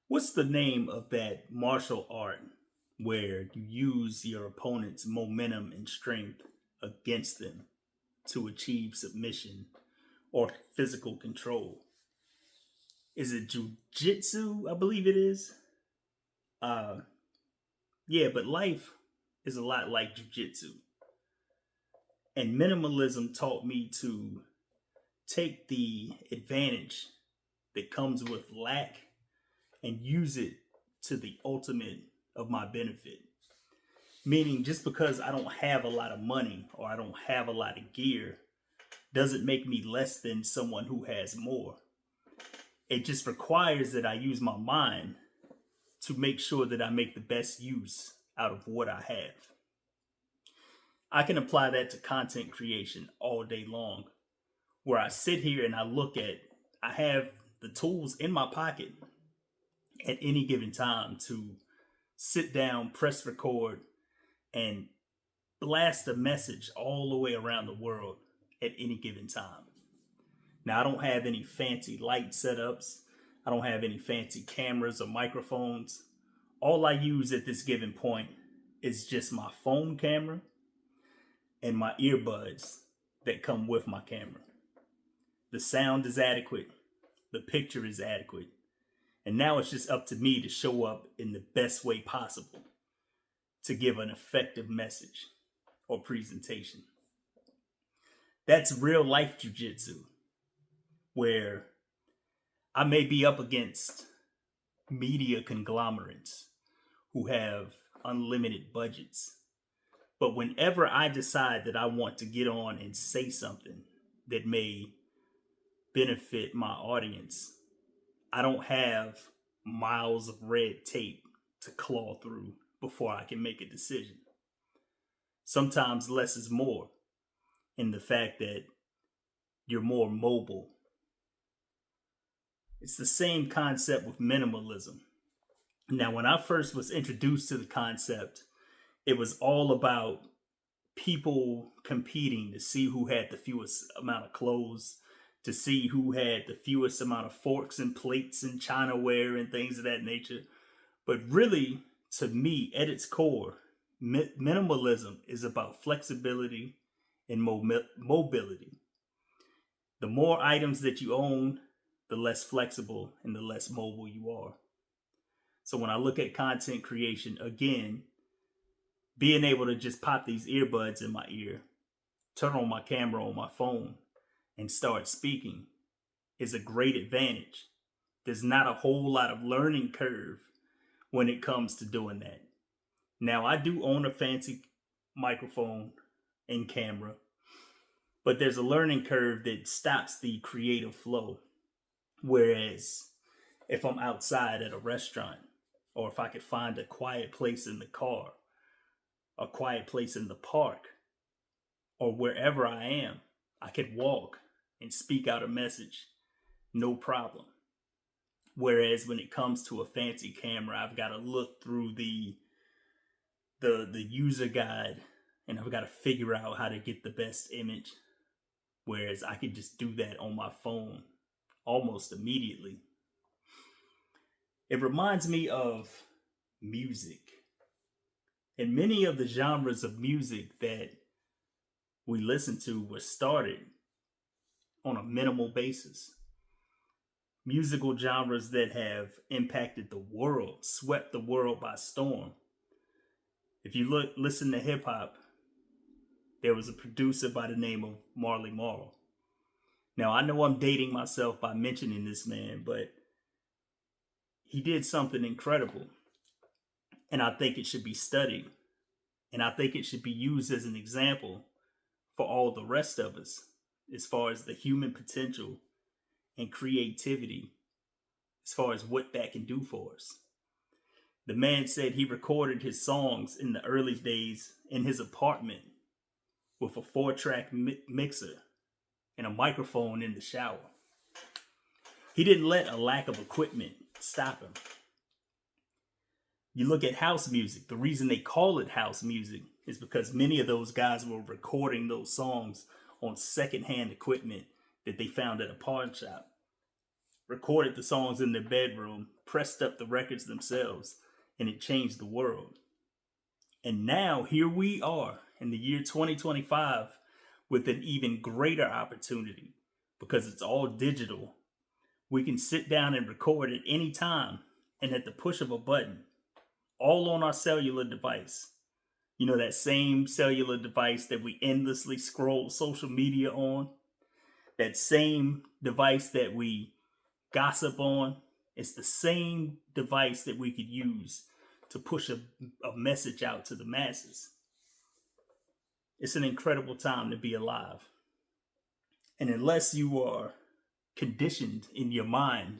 What's the name of that martial art where you use your opponent's momentum and strength against them to achieve submission or physical control? Is it jujitsu? I believe it is. Uh, yeah, but life is a lot like jujitsu. And minimalism taught me to take the advantage that comes with lack and use it to the ultimate of my benefit. Meaning, just because I don't have a lot of money or I don't have a lot of gear doesn't make me less than someone who has more. It just requires that I use my mind to make sure that I make the best use out of what I have. I can apply that to content creation all day long, where I sit here and I have the tools in my pocket at any given time to sit down, press record, and blast a message all the way around the world at any given time. Now, I don't have any fancy light setups. I don't have any fancy cameras or microphones. All I use at this given point is just my phone camera and my earbuds that come with my camera. The sound is adequate. The picture is adequate. And now it's just up to me to show up in the best way possible to give an effective message or presentation. That's real life jujitsu, where I may be up against media conglomerates who have unlimited budgets. But whenever I decide that I want to get on and say something that may benefit my audience, I don't have miles of red tape to claw through before I can make a decision. Sometimes less is more in the fact that you're more mobile. It's the same concept with minimalism. Now, when I first was introduced to the concept, it was all about people competing to see who had the fewest amount of clothes, to see who had the fewest amount of forks and plates and chinaware and things of that nature. But really, to me, at its core, minimalism is about flexibility and mobility. The more items that you own, the less flexible and the less mobile you are. So when I look at content creation, again, being able to just pop these earbuds in my ear, turn on my camera on my phone, and start speaking is a great advantage. There's not a whole lot of learning curve when it comes to doing that. Now, I do own a fancy microphone and camera, but there's a learning curve that stops the creative flow. Whereas if I'm outside at a restaurant, or if I could find a quiet place in the car, a quiet place in the park, or wherever I am, I could walk and speak out a message, no problem. Whereas when it comes to a fancy camera, I've got to look through the user guide and I've got to figure out how to get the best image. Whereas I could just do that on my phone almost immediately. It reminds me of music. And many of the genres of music that we listen to were started on a minimal basis. Musical genres that have impacted the world, swept the world by storm. If you listen to hip hop, there was a producer by the name of Marley Marl. Now, I know I'm dating myself by mentioning this man, but he did something incredible. And I think it should be studied. And I think it should be used as an example for all the rest of us as far as the human potential and creativity, as far as what that can do for us. The man said he recorded his songs in the early days in his apartment with a 4-track mixer and a microphone in the shower. He didn't let a lack of equipment stop him. You look at house music, the reason they call it house music is because many of those guys were recording those songs on secondhand equipment that they found at a pawn shop. Recorded the songs in their bedroom, pressed up the records themselves, and it changed the world. And now here we are in the year 2025 with an even greater opportunity because it's all digital. We can sit down and record at any time and at the push of a button, all on our cellular device. You know, that same cellular device that we endlessly scroll social media on, that same device that we gossip on. It's the same device that we could use to push a message out to the masses. It's an incredible time to be alive. And unless you are conditioned in your mind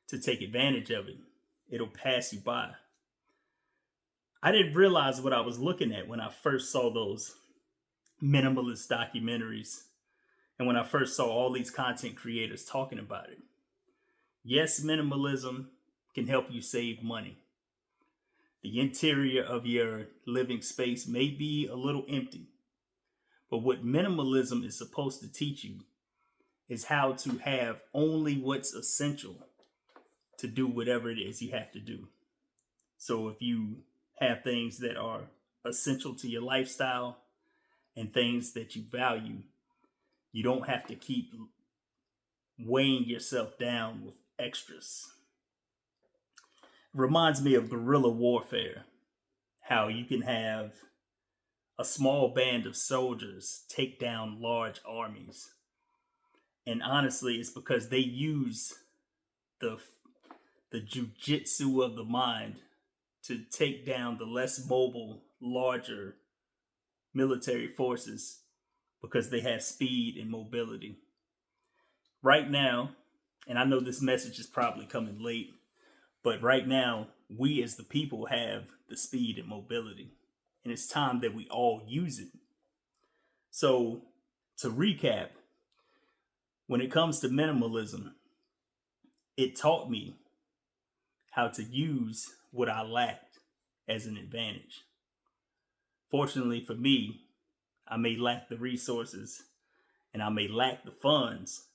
to take advantage of it, it'll pass you by. I didn't realize what I was looking at when I first saw those minimalist documentaries and when I first saw all these content creators talking about it. Yes, minimalism can help you save money. The interior of your living space may be a little empty, but what minimalism is supposed to teach you is how to have only what's essential to do whatever it is you have to do. So if you have things that are essential to your lifestyle and things that you value, you don't have to keep weighing yourself down with extras. It reminds me of guerrilla warfare, how you can have a small band of soldiers take down large armies. And honestly, it's because they use the jujitsu of the mind to take down the less mobile, larger military forces because they have speed and mobility. Right now, and I know this message is probably coming late, but right now, we as the people have the speed and mobility, and it's time that we all use it. So, to recap, when it comes to minimalism, it taught me how to use what I lacked as an advantage. Fortunately for me, I may lack the resources and I may lack the funds,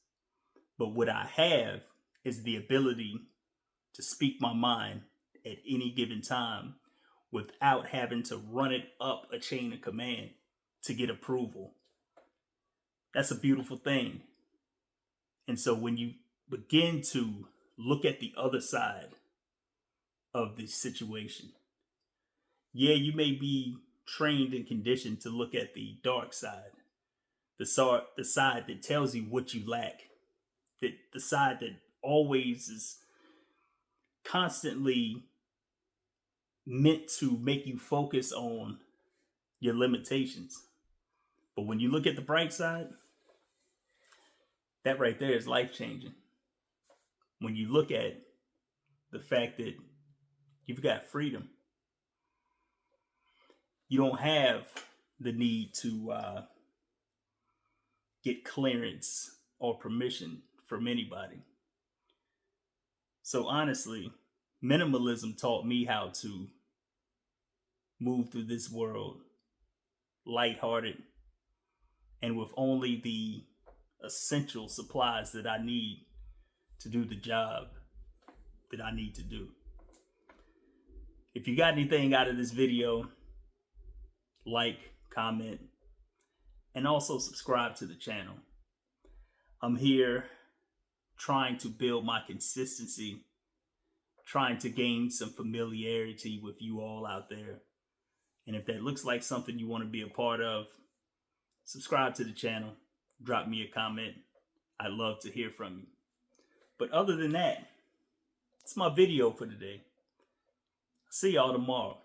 but what I have is the ability to speak my mind at any given time without having to run it up a chain of command to get approval. That's a beautiful thing. And so when you begin to look at the other side of the situation, yeah, you may be trained and conditioned to look at the dark side, the side that tells you what you lack, the side that always is constantly meant to make you focus on your limitations. But when you look at the bright side, that right there is life-changing. When you look at the fact that you've got freedom, you don't have the need to get clearance or permission from anybody. So honestly, minimalism taught me how to move through this world lighthearted and with only the essential supplies that I need to do the job that I need to do. If you got anything out of this video, like, comment, and also subscribe to the channel. I'm here trying to build my consistency, trying to gain some familiarity with you all out there. And if that looks like something you want to be a part of, subscribe to the channel, drop me a comment. I'd love to hear from you. But other than that, it's my video for today. See y'all tomorrow.